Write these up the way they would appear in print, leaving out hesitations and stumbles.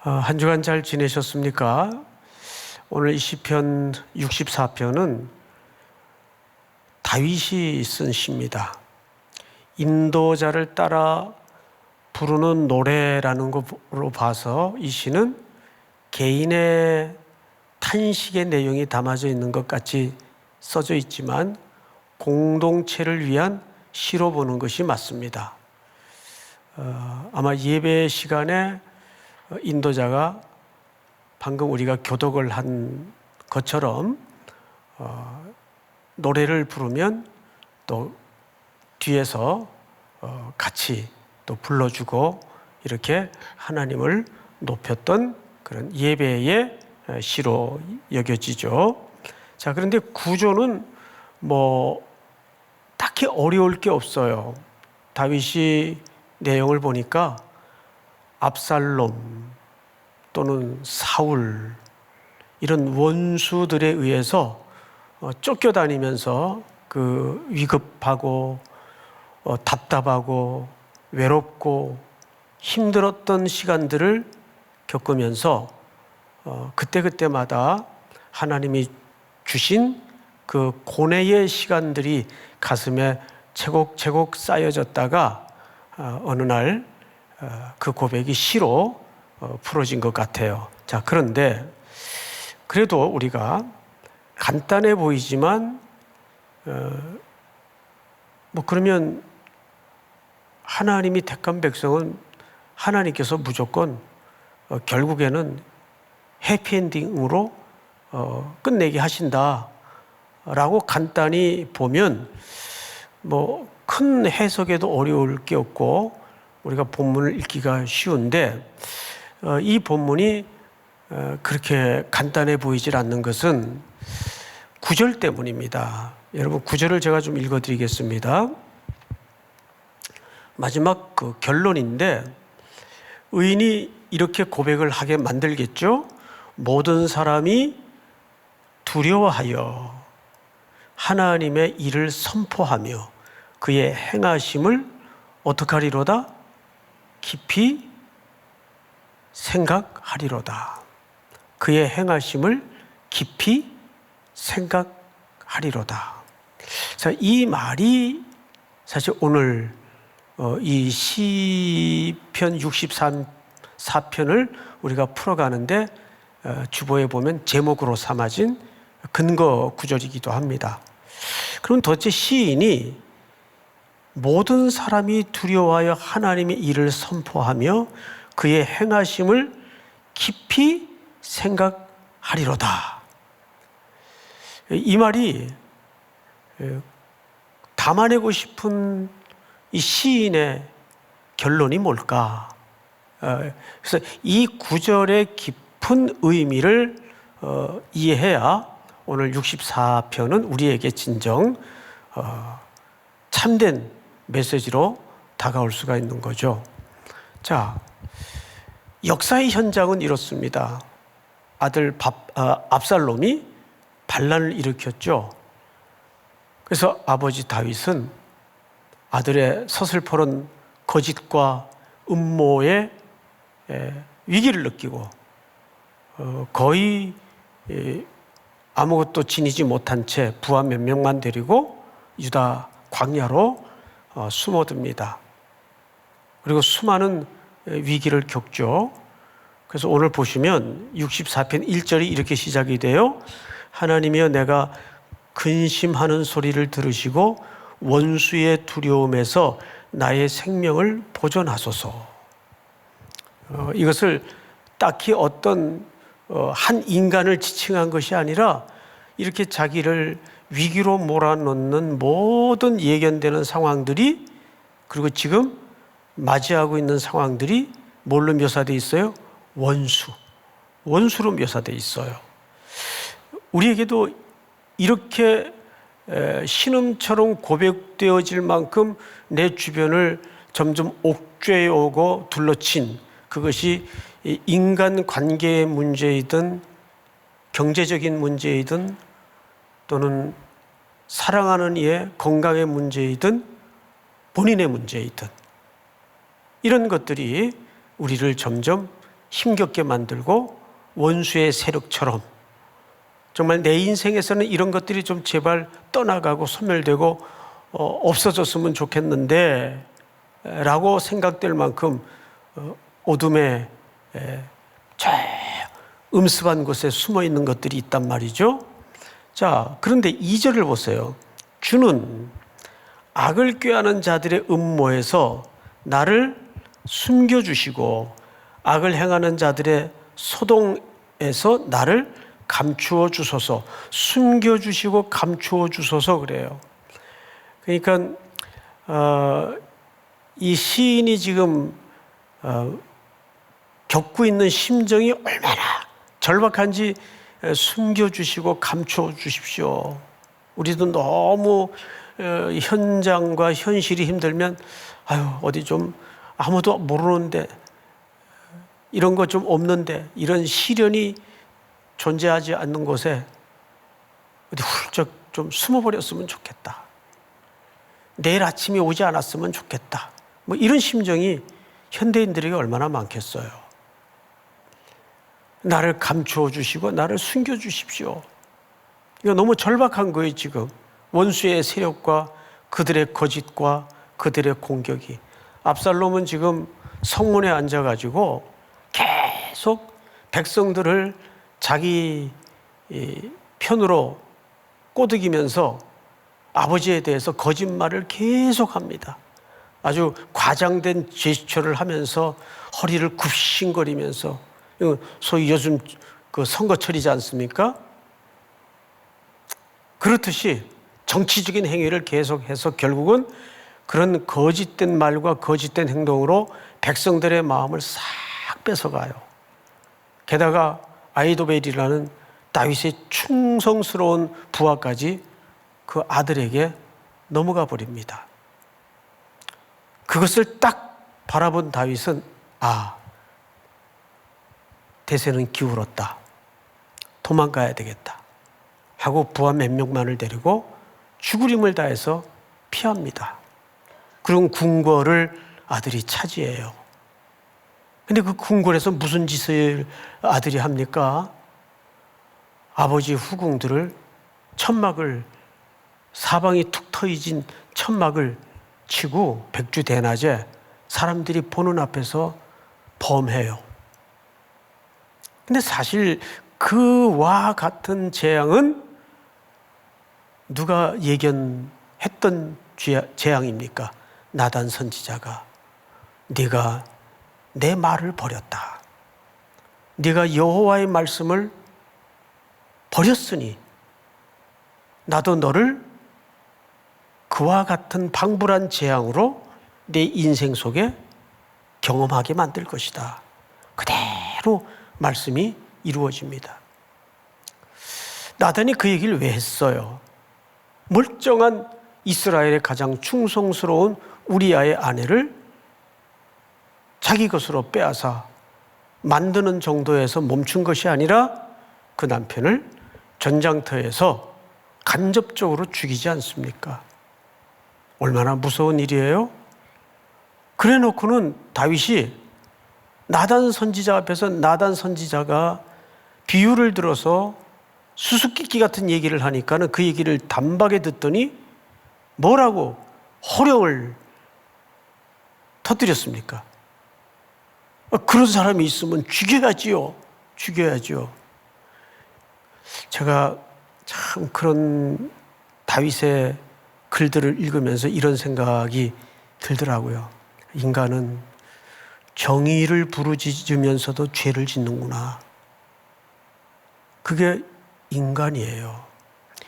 한 주간 잘 지내셨습니까? 오늘 이 시편 64편은 다윗이 쓴 시입니다. 인도자를 따라 부르는 노래라는 것으로 봐서 이 시는 개인의 탄식의 내용이 담아져 있는 것 같이 써져 있지만 공동체를 위한 시로 보는 것이 맞습니다. 아마 예배 시간에 인도자가 방금 우리가 교독을 한 것처럼 노래를 부르면 또 뒤에서 같이 또 불러주고 이렇게 하나님을 높였던 그런 예배의 시로 여겨지죠. 자, 그런데 구조는 딱히 어려울 게 없어요. 다윗이 내용을 보니까 압살롬 또는 사울 이런 원수들에 의해서 쫓겨다니면서 그 위급하고 답답하고 외롭고 힘들었던 시간들을 겪으면서 그때그때마다 하나님이 주신 그 고뇌의 시간들이 가슴에 채곡채곡 쌓여졌다가 어느 날 그 고백이 시로 풀어진 것 같아요. 자, 그런데 그래도 우리가 간단해 보이지만 그러면 하나님이 택한 백성은 하나님께서 무조건 결국에는 해피엔딩으로 끝내게 하신다라고 간단히 보면 큰 해석에도 어려울 게 없고 우리가 본문을 읽기가 쉬운데 이 본문이 그렇게 간단해 보이질 않는 것은 9절 때문입니다. 여러분 9절을 제가 좀 읽어드리겠습니다. 마지막 그 결론인데 의인이 이렇게 고백을 하게 만들겠죠. 모든 사람이 두려워하여 하나님의 일을 선포하며 그의 행하심을 어떻게 하리로다? 깊이 생각하리로다. 그의 행하심을 깊이 생각하리로다. 자, 이 말이 사실 오늘 이 시편 64편을 우리가 풀어가는데 주보에 보면 제목으로 삼아진 근거 구절이기도 합니다. 그럼 도대체 시인이 모든 사람이 두려워하여 하나님의 일을 선포하며 그의 행하심을 깊이 생각하리로다. 이 말이 담아내고 싶은 이 시인의 결론이 뭘까? 그래서 이 구절의 깊은 의미를 이해해야 오늘 64편은 우리에게 진정 참된 메시지로 다가올 수가 있는 거죠. 자, 역사의 현장은 이렇습니다. 아들 압살롬이 반란을 일으켰죠. 그래서 아버지 다윗은 아들의 서슬퍼런 거짓과 음모에 위기를 느끼고 거의 아무것도 지니지 못한 채 부하 몇 명만 데리고 유다 광야로 숨어듭니다. 그리고 수많은 위기를 겪죠. 그래서 오늘 보시면 64편 1절이 이렇게 시작이 돼요. 하나님이여 내가 근심하는 소리를 들으시고 원수의 두려움에서 나의 생명을 보존하소서. 이것을 딱히 어떤 한 인간을 지칭한 것이 아니라 이렇게 자기를 위기로 몰아넣는 모든 예견되는 상황들이 그리고 지금 맞이하고 있는 상황들이 뭘로 묘사되어 있어요? 원수로 묘사되어 있어요. 우리에게도 이렇게 신음처럼 고백되어질 만큼 내 주변을 점점 옥죄어오고 둘러친 그것이 인간 관계의 문제이든 경제적인 문제이든 또는 사랑하는 이의 건강의 문제이든 본인의 문제이든 이런 것들이 우리를 점점 힘겹게 만들고 원수의 세력처럼 정말 내 인생에서는 이런 것들이 좀 제발 떠나가고 소멸되고 없어졌으면 좋겠는데 라고 생각될 만큼 어둠의 저 음습한 곳에 숨어 있는 것들이 있단 말이죠. 자, 그런데 2절을 보세요. 주는 악을 꾀하는 자들의 음모에서 나를 숨겨주시고 악을 행하는 자들의 소동에서 나를 감추어 주소서. 숨겨주시고 감추어 주소서 그래요. 그러니까 이 시인이 지금 겪고 있는 심정이 얼마나 절박한지 숨겨주시고 감추어 주십시오. 우리도 너무 현장과 현실이 힘들면 어디 좀 아무도 모르는데 이런 거 좀 없는데 이런 시련이 존재하지 않는 곳에 어디 훌쩍 좀 숨어버렸으면 좋겠다. 내일 아침이 오지 않았으면 좋겠다. 뭐 이런 심정이 현대인들에게 얼마나 많겠어요. 나를 감추어 주시고 나를 숨겨 주십시오. 이거 너무 절박한 거예요, 지금. 원수의 세력과 그들의 거짓과 그들의 공격이. 압살롬은 지금 성문에 앉아가지고 계속 백성들을 자기 편으로 꼬드기면서 아버지에 대해서 거짓말을 계속합니다. 아주 과장된 제스처를 하면서 허리를 굽신거리면서, 소위 요즘 그 선거철이지 않습니까? 그렇듯이 정치적인 행위를 계속해서 결국은 그런 거짓된 말과 거짓된 행동으로 백성들의 마음을 싹 뺏어가요. 게다가 아히도벨이라는 다윗의 충성스러운 부하까지 그 아들에게 넘어가 버립니다. 그것을 딱 바라본 다윗은 대세는 기울었다. 도망가야 되겠다. 하고 부하 몇 명만을 데리고 죽으림을 다해서 피합니다. 그럼 궁궐을 아들이 차지해요. 근데 그 궁궐에서 무슨 짓을 아들이 합니까? 아버지 후궁들을 천막을 사방이 툭 트여진 천막을 치고 백주대낮에 사람들이 보는 앞에서 범해요. 근데 사실 그와 같은 재앙은 누가 예견했던 재앙입니까? 나단 선지자가 네가 내 말을 버렸다. 네가 여호와의 말씀을 버렸으니 나도 너를 그와 같은 방불한 재앙으로 내 인생 속에 경험하게 만들 것이다. 그대로 말씀이 이루어집니다. 나단이 그 얘기를 왜 했어요? 멀쩡한 이스라엘의 가장 충성스러운 우리아의 아내를 자기 것으로 빼앗아 만드는 정도에서 멈춘 것이 아니라 그 남편을 전장터에서 간접적으로 죽이지 않습니까? 얼마나 무서운 일이에요? 그래 놓고는 다윗이 나단 선지자 앞에서 나단 선지자가 비유를 들어서 수수께끼 같은 얘기를 하니까는 그 얘기를 단박에 듣더니 뭐라고 호령을 터뜨렸습니까? 그런 사람이 있으면 죽여야지요. 죽여야죠. 제가 참 그런 다윗의 글들을 읽으면서 이런 생각이 들더라고요. 인간은 정의를 부르짖으면서도 죄를 짓는구나. 그게 인간이에요.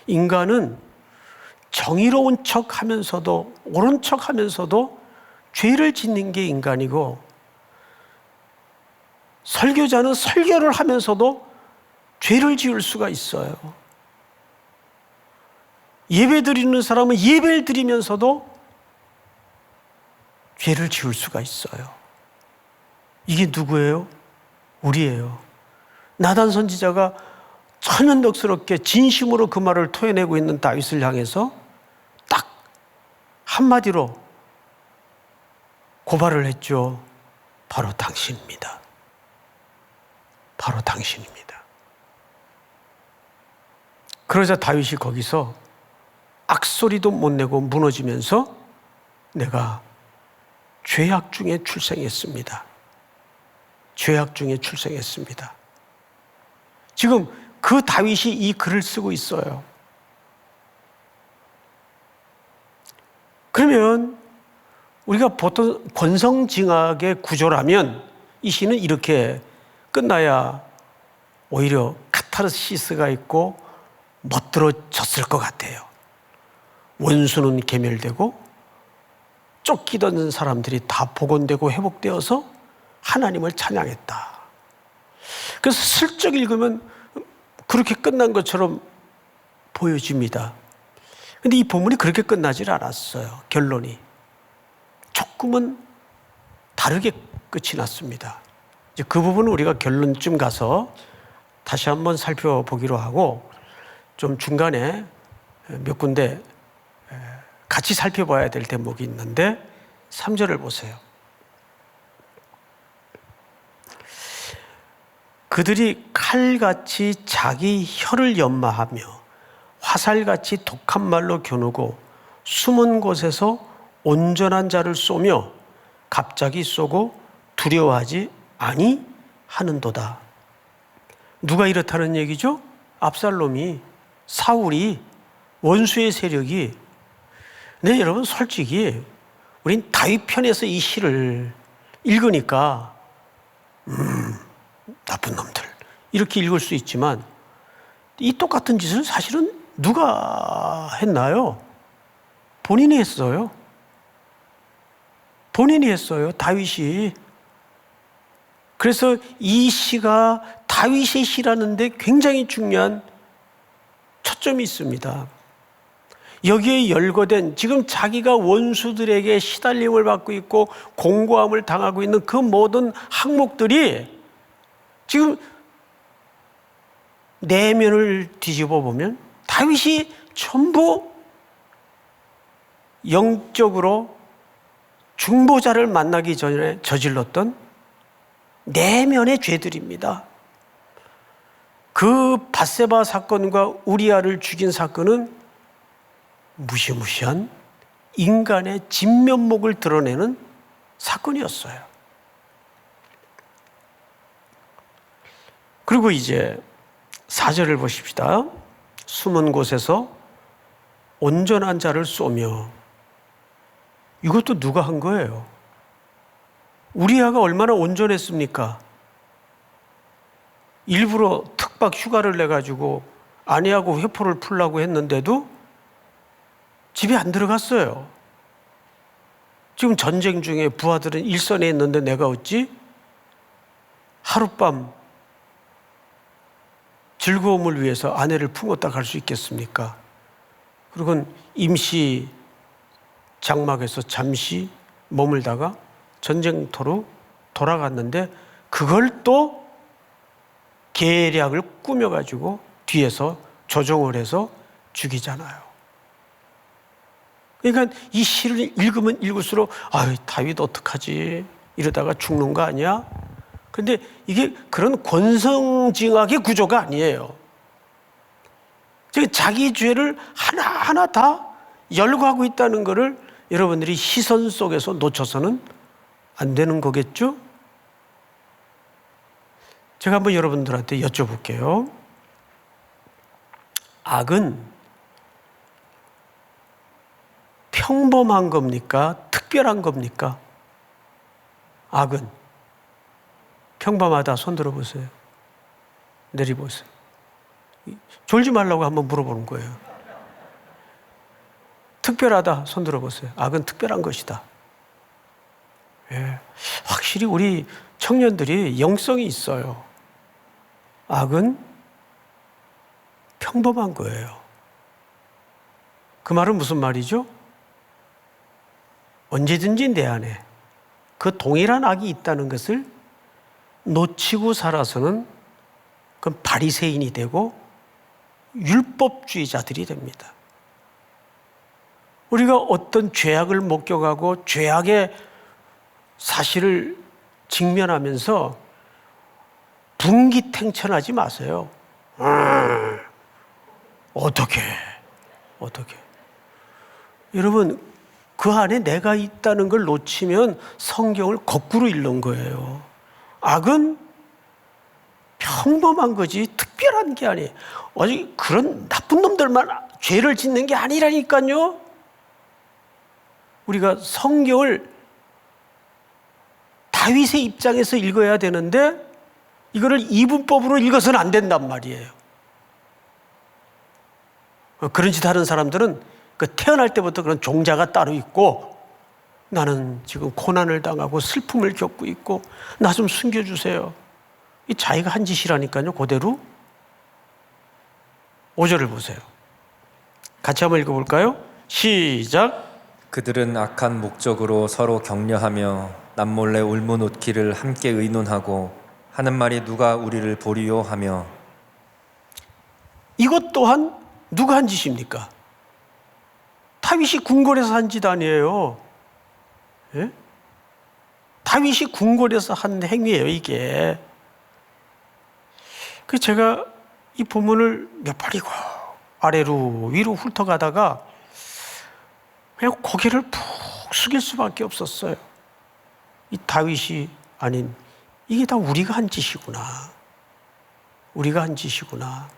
인간은 정의로운 척 하면서도 옳은 척 하면서도 죄를 짓는 게 인간이고, 설교자는 설교를 하면서도 죄를 지을 수가 있어요. 예배 드리는 사람은 예배를 드리면서도 죄를 지을 수가 있어요. 이게 누구예요? 우리예요. 나단 선지자가 천연덕스럽게 진심으로 그 말을 토해내고 있는 다윗을 향해서 딱 한마디로 고발을 했죠. 바로 당신입니다. 바로 당신입니다. 그러자 다윗이 거기서 악소리도 못 내고 무너지면서 내가 죄악 중에 출생했습니다. 죄악 중에 출생했습니다. 지금 그 다윗이 이 글을 쓰고 있어요. 그러면 우리가 보통 권성징악의 구조라면 이 시는 이렇게 끝나야 오히려 카타르시스가 있고 멋들어졌을 것 같아요. 원수는 계멸되고 쫓기던 사람들이 다 복원되고 회복되어서 하나님을 찬양했다. 그래서 슬쩍 읽으면 그렇게 끝난 것처럼 보여집니다. 그런데 이 본문이 그렇게 끝나질 않았어요. 결론이 조금은 다르게 끝이 났습니다. 이제 그 부분은 우리가 결론쯤 가서 다시 한번 살펴보기로 하고, 좀 중간에 몇 군데 같이 살펴봐야 될 대목이 있는데 3절을 보세요. 그들이 칼같이 자기 혀를 연마하며 화살같이 독한 말로 겨누고 숨은 곳에서 온전한 자를 쏘며 갑자기 쏘고 두려워하지 아니하는도다. 누가 이렇다는 얘기죠? 압살롬이, 사울이, 원수의 세력이. 네, 여러분, 솔직히 우린 다윗 편에서 이 시를 읽으니까 나쁜 놈들 이렇게 읽을 수 있지만, 이 똑같은 짓을 사실은 누가 했나요? 본인이 했어요. 본인이 했어요. 다윗이. 그래서 이 시가 다윗의 시라는데 굉장히 중요한 초점이 있습니다. 여기에 열거된, 지금 자기가 원수들에게 시달림을 받고 있고 공고함을 당하고 있는 그 모든 항목들이 지금 내면을 뒤집어 보면 다윗이 전부 영적으로 중보자를 만나기 전에 저질렀던 내면의 죄들입니다. 그 밧세바 사건과 우리아를 죽인 사건은 무시무시한 인간의 진면목을 드러내는 사건이었어요. 그리고 이제 4절을 보십시다. 숨은 곳에서 온전한 자를 쏘며. 이것도 누가 한 거예요? 우리아가 얼마나 온전했습니까? 일부러 특박 휴가를 내가지고 아내하고 회포를 풀라고 했는데도 집에 안 들어갔어요. 지금 전쟁 중에 부하들은 일선에 있는데 내가 어찌 하룻밤 즐거움을 위해서 아내를 품었다 갈 수 있겠습니까? 그리고 임시 장막에서 잠시 머물다가 전쟁터로 돌아갔는데 그걸 또 계략을 꾸며가지고 뒤에서 조종을 해서 죽이잖아요. 그러니까 이 시를 읽으면 읽을수록 다윗 어떡하지? 이러다가 죽는 거 아니야? 그런데 이게 그런 권성징악의 구조가 아니에요. 자기 죄를 하나하나 다 열거하고 있다는 것을 여러분들이 시선 속에서 놓쳐서는 안 되는 거겠죠? 제가 한번 여러분들한테 여쭤볼게요. 악은 평범한 겁니까? 특별한 겁니까? 악은 평범하다. 손 들어보세요. 내리보세요. 졸지 말라고 한번 물어보는 거예요. 특별하다. 손 들어보세요. 악은 특별한 것이다. 예. 확실히 우리 청년들이 영성이 있어요. 악은 평범한 거예요. 그 말은 무슨 말이죠? 언제든지 내 안에 그 동일한 악이 있다는 것을 놓치고 살아서는 그건 바리새인이 되고 율법주의자들이 됩니다. 우리가 어떤 죄악을 목격하고 죄악의 사실을 직면하면서 분기탱천하지 마세요. 어떻게 여러분, 그 안에 내가 있다는 걸 놓치면 성경을 거꾸로 읽는 거예요. 악은 평범한 거지 특별한 게 아니에요. 아직 그런 나쁜 놈들만 죄를 짓는 게 아니라니까요. 우리가 성경을 다윗의 입장에서 읽어야 되는데 이거를 이분법으로 읽어서는 안 된단 말이에요. 그런 짓 하는 사람들은 태어날 때부터 그런 종자가 따로 있고, 나는 지금 고난을 당하고 슬픔을 겪고 있고 나 좀 숨겨주세요. 이 자기가 한 짓이라니까요. 그대로 5절을 보세요. 같이 한번 읽어볼까요? 시작. 그들은 악한 목적으로 서로 격려하며 남몰래 울문웃기를 함께 의논하고 하는 말이 누가 우리를 보리요 하며. 이것 또한 누가 한 짓입니까? 다윗이 궁궐에서 한 짓 아니에요. 예? 다윗이 궁궐에서 한 행위예요, 이게. 그 제가 이 본문을 몇 번이고 아래로 위로 훑어가다가 그냥 고개를 푹 숙일 수밖에 없었어요. 이 다윗이 아닌, 이게 다 우리가 한 짓이구나. 우리가 한 짓이구나.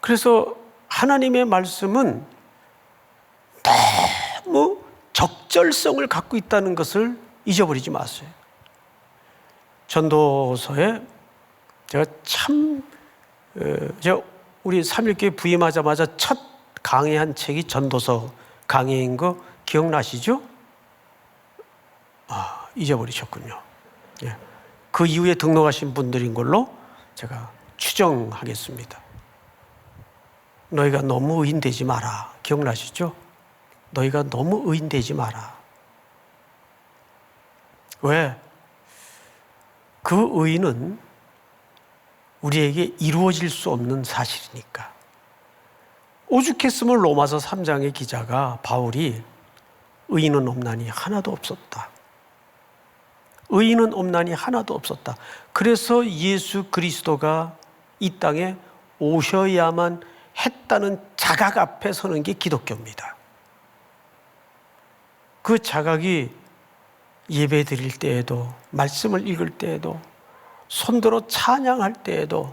그래서 하나님의 말씀은 너무 적절성을 갖고 있다는 것을 잊어버리지 마세요. 전도서에 제가 우리 3.1교회 부임하자마자 첫 강의한 책이 전도서 강의인 거 기억나시죠? 잊어버리셨군요. 예. 그 이후에 등록하신 분들인 걸로 제가 추정하겠습니다. 너희가 너무 의인되지 마라. 기억나시죠? 너희가 너무 의인되지 마라. 왜? 그 의인은 우리에게 이루어질 수 없는 사실이니까. 오죽했으면 로마서 3장의 기자가 바울이 의인은 없나니 하나도 없었다. 의인은 없나니 하나도 없었다. 그래서 예수 그리스도가 이 땅에 오셔야만 했다는 자각 앞에 서는 게 기독교입니다. 그 자각이 예배 드릴 때에도, 말씀을 읽을 때에도, 손들어 찬양할 때에도,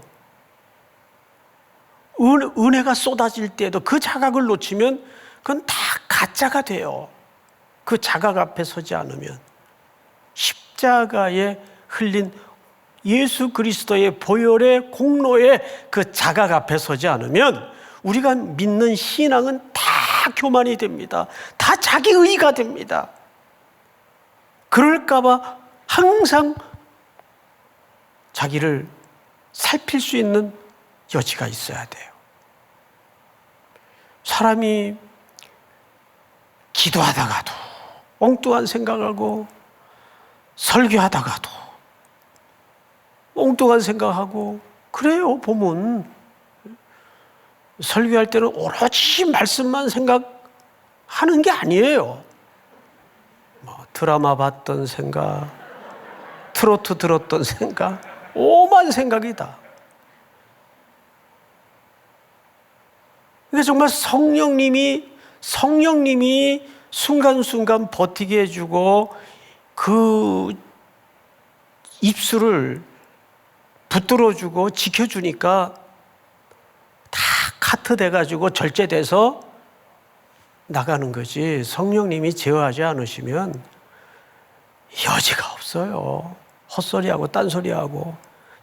은혜가 쏟아질 때에도 그 자각을 놓치면 그건 다 가짜가 돼요. 그 자각 앞에 서지 않으면. 십자가에 흘린 예수 그리스도의 보혈의 공로에 그 자각 앞에 서지 않으면 우리가 믿는 신앙은 다 교만이 됩니다. 다 자기의가 됩니다. 그럴까 봐 항상 자기를 살필 수 있는 여지가 있어야 돼요. 사람이 기도하다가도 엉뚱한 생각하고, 설교하다가도 엉뚱한 생각하고 그래요. 보면 설교할 때는 오로지 말씀만 생각하는 게 아니에요. 드라마 봤던 생각, 트로트 들었던 생각, 오만 생각이다. 그러니까 정말 성령님이 순간순간 버티게 해주고 그 입술을 붙들어주고 지켜주니까 다 카트 돼가지고 절제돼서 나가는 거지. 성령님이 제어하지 않으시면 여지가 없어요. 헛소리하고 딴소리하고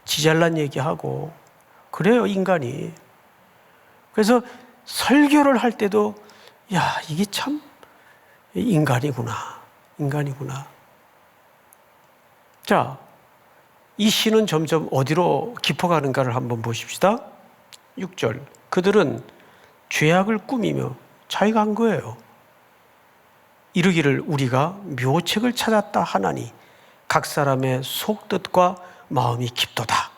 지잘난 얘기하고 그래요, 인간이. 그래서 설교를 할 때도 야, 이게 참 인간이구나. 자, 이 시는 점점 어디로 깊어가는가를 한번 보십시다. 6절. 그들은 죄악을 꾸미며 자기가 한 거예요. 이르기를 우리가 묘책을 찾았다 하나니 각 사람의 속뜻과 마음이 깊도다.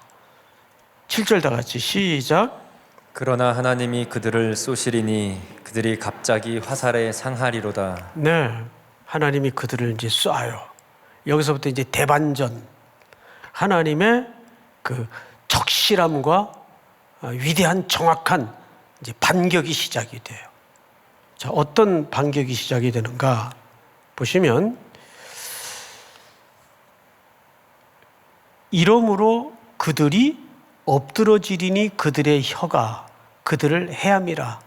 7절 다 같이 시작. 그러나 하나님이 그들을 쏘시리니 그들이 갑자기 화살에 상하리로다. 네, 하나님이 그들을 이제 쏴요. 여기서부터 이제 대반전. 하나님의 그 적실함과 위대한 정확한 이제 반격이 시작이 돼요. 자, 어떤 반격이 시작이 되는가 보시면, 이러므로 그들이 엎드러지리니 그들의 혀가 그들을 해함이라.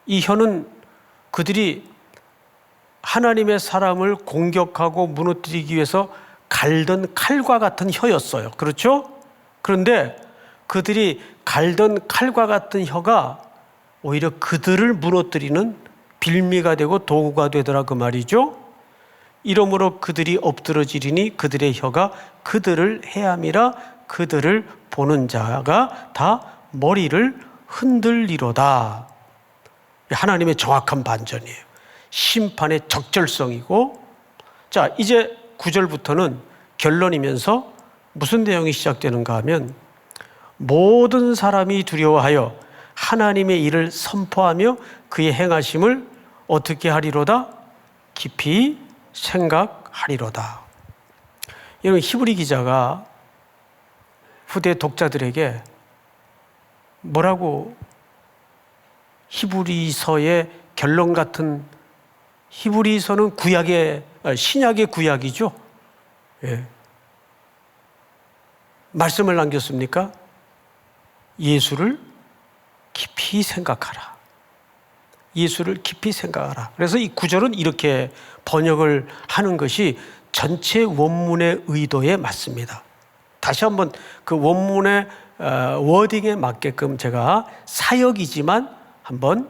이 혀는 그들이 하나님의 사람을 공격하고 무너뜨리기 위해서 갈던 칼과 같은 혀였어요. 그렇죠? 그런데 그들이 갈던 칼과 같은 혀가 오히려 그들을 무너뜨리는 빌미가 되고 도구가 되더라 그 말이죠. 이러므로 그들이 엎드러지리니 그들의 혀가 그들을 해함이라. 그들을 보는 자가 다 머리를 흔들리로다. 하나님의 정확한 반전이에요. 심판의 적절성이고, 자, 이제 9절부터는 결론이면서 무슨 내용이 시작되는가 하면, 모든 사람이 두려워하여 하나님의 일을 선포하며 그의 행하심을 어떻게 하리로다? 깊이 생각하리로다. 이런 히브리 기자가 후대 독자들에게 뭐라고, 히브리서의 결론 같은, 히브리서는 구약의, 신약의 구약이죠. 예. 말씀을 남겼습니까? 예수를 깊이 생각하라. 예수를 깊이 생각하라. 그래서 이 구절은 이렇게 번역을 하는 것이 전체 원문의 의도에 맞습니다. 다시 한번 그 원문의 워딩에 맞게끔 제가 사역이지만 한번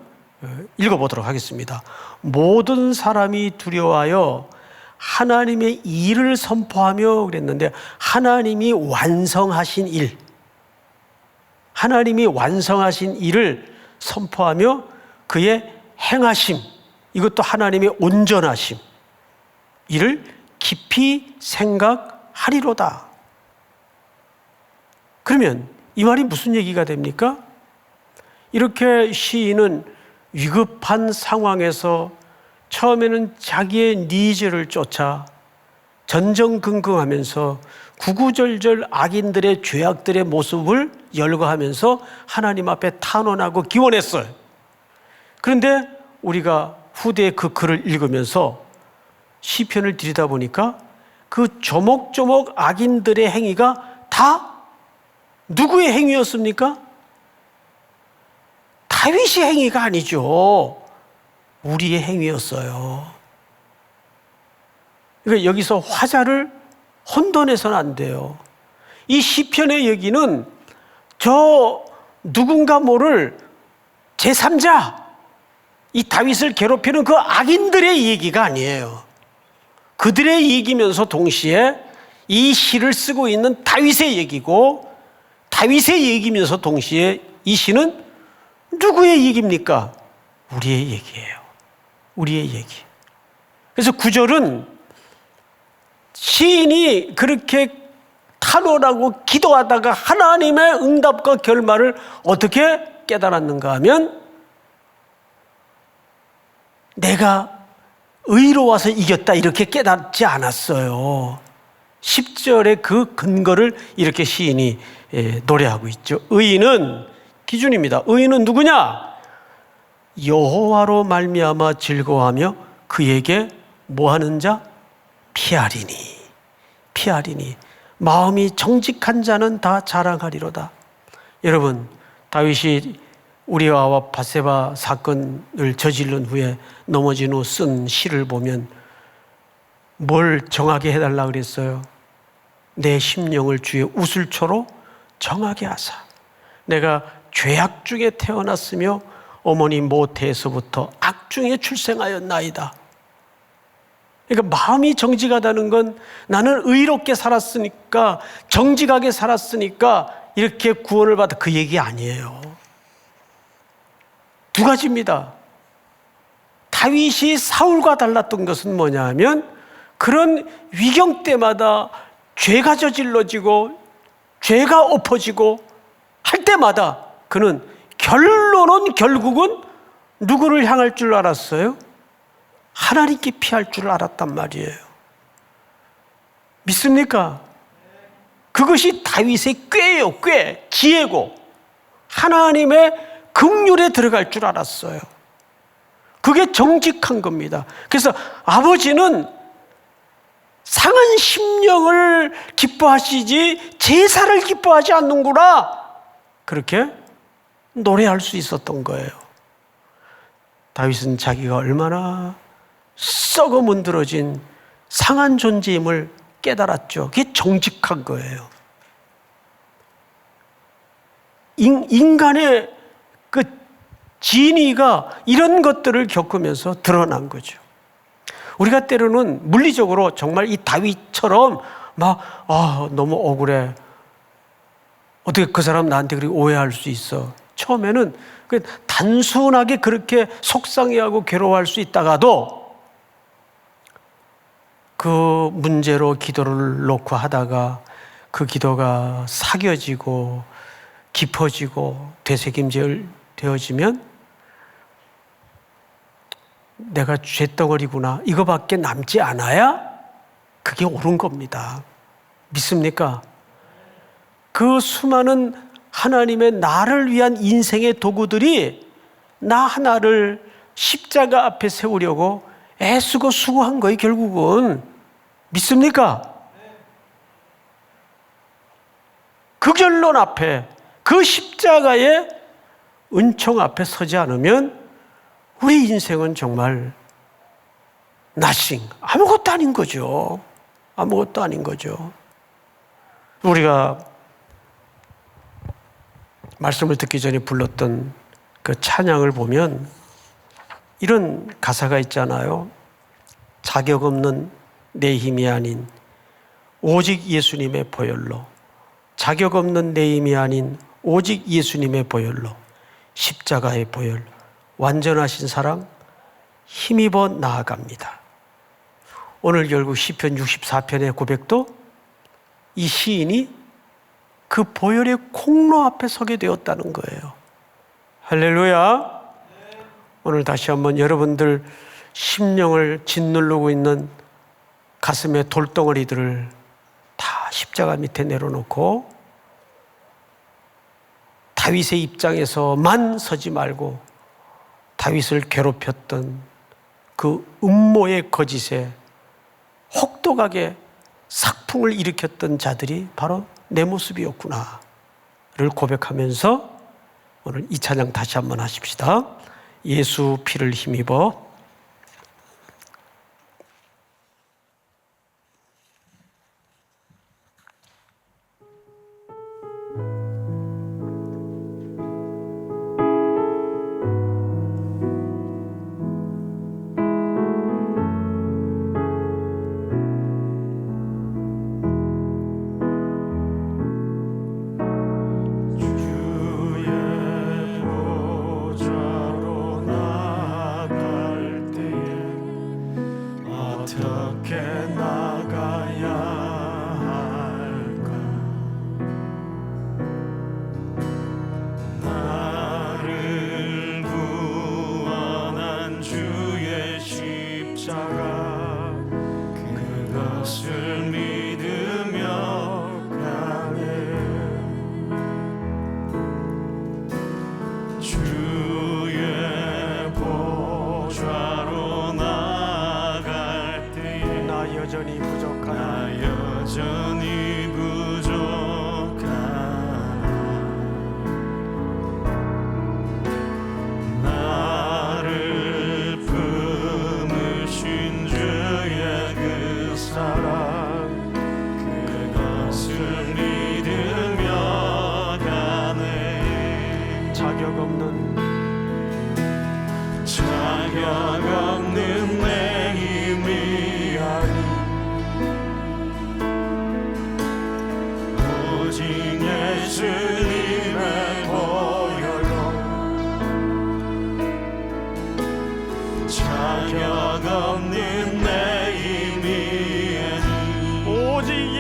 읽어보도록 하겠습니다. 모든 사람이 두려워하여 하나님의 일을 선포하며 그랬는데, 하나님이 완성하신 일, 하나님이 완성하신 일을 선포하며 그의 행하심, 이것도 하나님의 온전하심, 이를 깊이 생각하리로다. 그러면 이 말이 무슨 얘기가 됩니까? 이렇게 시인은 위급한 상황에서 처음에는 자기의 니즈를 쫓아 전전긍긍하면서 구구절절 악인들의 죄악들의 모습을 열거하면서 하나님 앞에 탄원하고 기원했어요. 그런데 우리가 후대에 그 글을 읽으면서 시편을 들여다보니까 그 조목조목 악인들의 행위가 다 누구의 행위였습니까? 다윗의 행위가 아니죠. 우리의 행위였어요. 그러니까 여기서 화자를 혼돈해서는 안 돼요. 이 시편의 얘기는 저 누군가 모를 제3자, 이 다윗을 괴롭히는 그 악인들의 얘기가 아니에요. 그들의 얘기면서 동시에 이 시를 쓰고 있는 다윗의 얘기고, 다윗의 얘기면서 동시에 이 시는 누구의 얘기입니까? 우리의 얘기예요. 우리의 얘기. 그래서 9절은 시인이 그렇게 탄원하고 기도하다가 하나님의 응답과 결말을 어떻게 깨달았는가 하면, 내가 의로워서 이겼다 이렇게 깨닫지 않았어요. 10절의 그 근거를 이렇게 시인이 노래하고 있죠. 의인은, 기준입니다. 의인은 누구냐? 여호와로 말미암아 즐거워하며 그에게 뭐하는 자? 피하리니. 피하리니. 마음이 정직한 자는 다 자랑하리로다. 여러분, 다윗이 우리아와 밧세바 사건을 저지른 후에 넘어진 후 쓴 시를 보면 뭘 정하게 해달라 그랬어요? 내 심령을 주의 우슬초로 정하게 하사. 내가 죄악 중에 태어났으며 어머니 모태에서부터 악 중에 출생하였나이다. 그러니까 마음이 정직하다는 건 나는 의롭게 살았으니까, 정직하게 살았으니까 이렇게 구원을 받아, 그 얘기 아니에요. 두 가지입니다. 다윗이 사울과 달랐던 것은 뭐냐 하면, 그런 위경 때마다 죄가 저질러지고 죄가 엎어지고 할 때마다 그는 결국은 누구를 향할 줄 알았어요? 하나님께 피할 줄 알았단 말이에요. 믿습니까? 그것이 다윗의 꾀예요. 꾀, 지혜고 하나님의 긍휼에 들어갈 줄 알았어요. 그게 정직한 겁니다. 그래서 아버지는 상한 심령을 기뻐하시지 제사를 기뻐하지 않는구나, 그렇게 노래할 수 있었던 거예요. 다윗은 자기가 얼마나 썩어 문드러진 상한 존재임을 깨달았죠. 그게 정직한 거예요. 인간의 그 진위가 이런 것들을 겪으면서 드러난 거죠. 우리가 때로는 물리적으로 정말 이 다윗처럼 너무 억울해, 어떻게 그 사람 나한테 그렇게 오해할 수 있어. 처음에는 단순하게 그렇게 속상해하고 괴로워할 수 있다가도 그 문제로 기도를 놓고 하다가 그 기도가 사겨지고 깊어지고 되새김질 되어지면 내가 쇳덩어리구나, 이거밖에 남지 않아야 그게 옳은 겁니다. 믿습니까? 그 수많은 하나님의 나를 위한 인생의 도구들이 나 하나를 십자가 앞에 세우려고 애쓰고 수고한 거예요, 결국은. 믿습니까? 그 결론 앞에, 그 십자가의 은총 앞에 서지 않으면 우리 인생은 정말 nothing, 아무것도 아닌 거죠. 아무것도 아닌 거죠. 우리가 말씀을 듣기 전에 불렀던 그 찬양을 보면 이런 가사가 있잖아요. 자격 없는 내 힘이 아닌 오직 예수님의 보혈로, 자격 없는 내 힘이 아닌 오직 예수님의 보혈로, 십자가의 보혈, 완전하신 사랑 힘입어 나아갑니다. 오늘 결국 시편 64편의 고백도 이 시인이 그 보혈의 콩로 앞에 서게 되었다는 거예요. 할렐루야. 오늘 다시 한번 여러분들 심령을 짓누르고 있는 가슴의 돌덩어리들을 다 십자가 밑에 내려놓고 다윗의 입장에서만 서지 말고 다윗을 괴롭혔던 그 음모의 거짓에 혹독하게 삭풍을 일으켰던 자들이 바로 내 모습이었구나를 고백하면서 오늘 이 찬양 다시 한번 하십시다. 예수 피를 힘입어.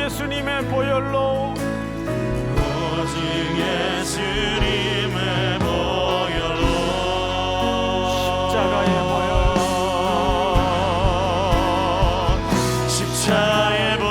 예수님의 보혈로, 오직 예수님의 보혈로, 십자가의 보혈, 십자가의 보혈,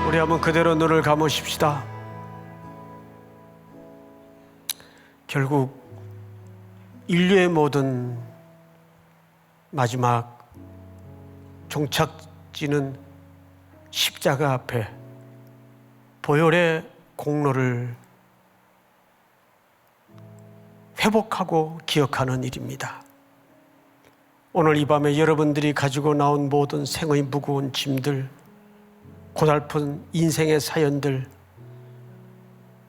우리 한번 그대로 눈을 감으십시다. 결국 인류의 모든 마지막 종착지는 십자가 앞에 보혈의 공로를 회복하고 기억하는 일입니다. 오늘 이 밤에 여러분들이 가지고 나온 모든 생의 무거운 짐들, 고달픈 인생의 사연들,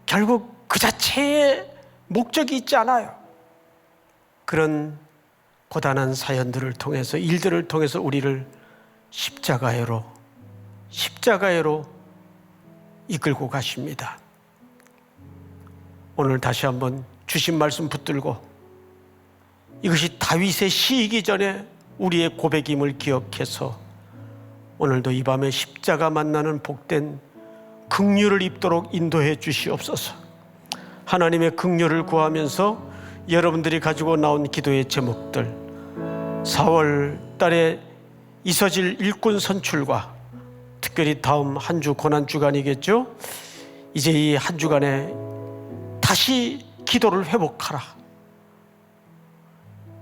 결국 그 자체에 목적이 있지 않아요. 그런 고단한 사연들을 통해서, 일들을 통해서 우리를 십자가에로 이끌고 가십니다. 오늘 다시 한번 주신 말씀 붙들고 이것이 다윗의 시이기 전에 우리의 고백임을 기억해서 오늘도 이 밤에 십자가 만나는 복된 긍휼을 입도록 인도해 주시옵소서. 하나님의 긍휼을 구하면서 여러분들이 가지고 나온 기도의 제목들, 4월 달에 있어질 일꾼 선출과 특별히 다음 한 주 고난주간이겠죠. 이제 이 한 주간에 다시 기도를 회복하라,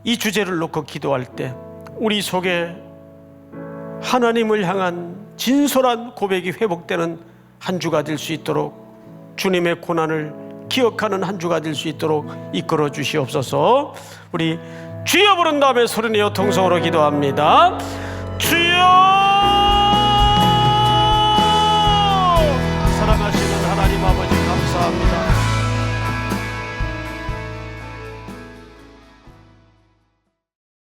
이 주제를 놓고 기도할 때 우리 속에 하나님을 향한 진솔한 고백이 회복되는 한 주가 될 수 있도록, 주님의 고난을 기억하는 한 주가 될 수 있도록 이끌어 주시옵소서. 우리 주여 부른 다음에 소리내어 통성으로 기도합니다. 주여! 사랑하시는 하나님 아버지 감사합니다.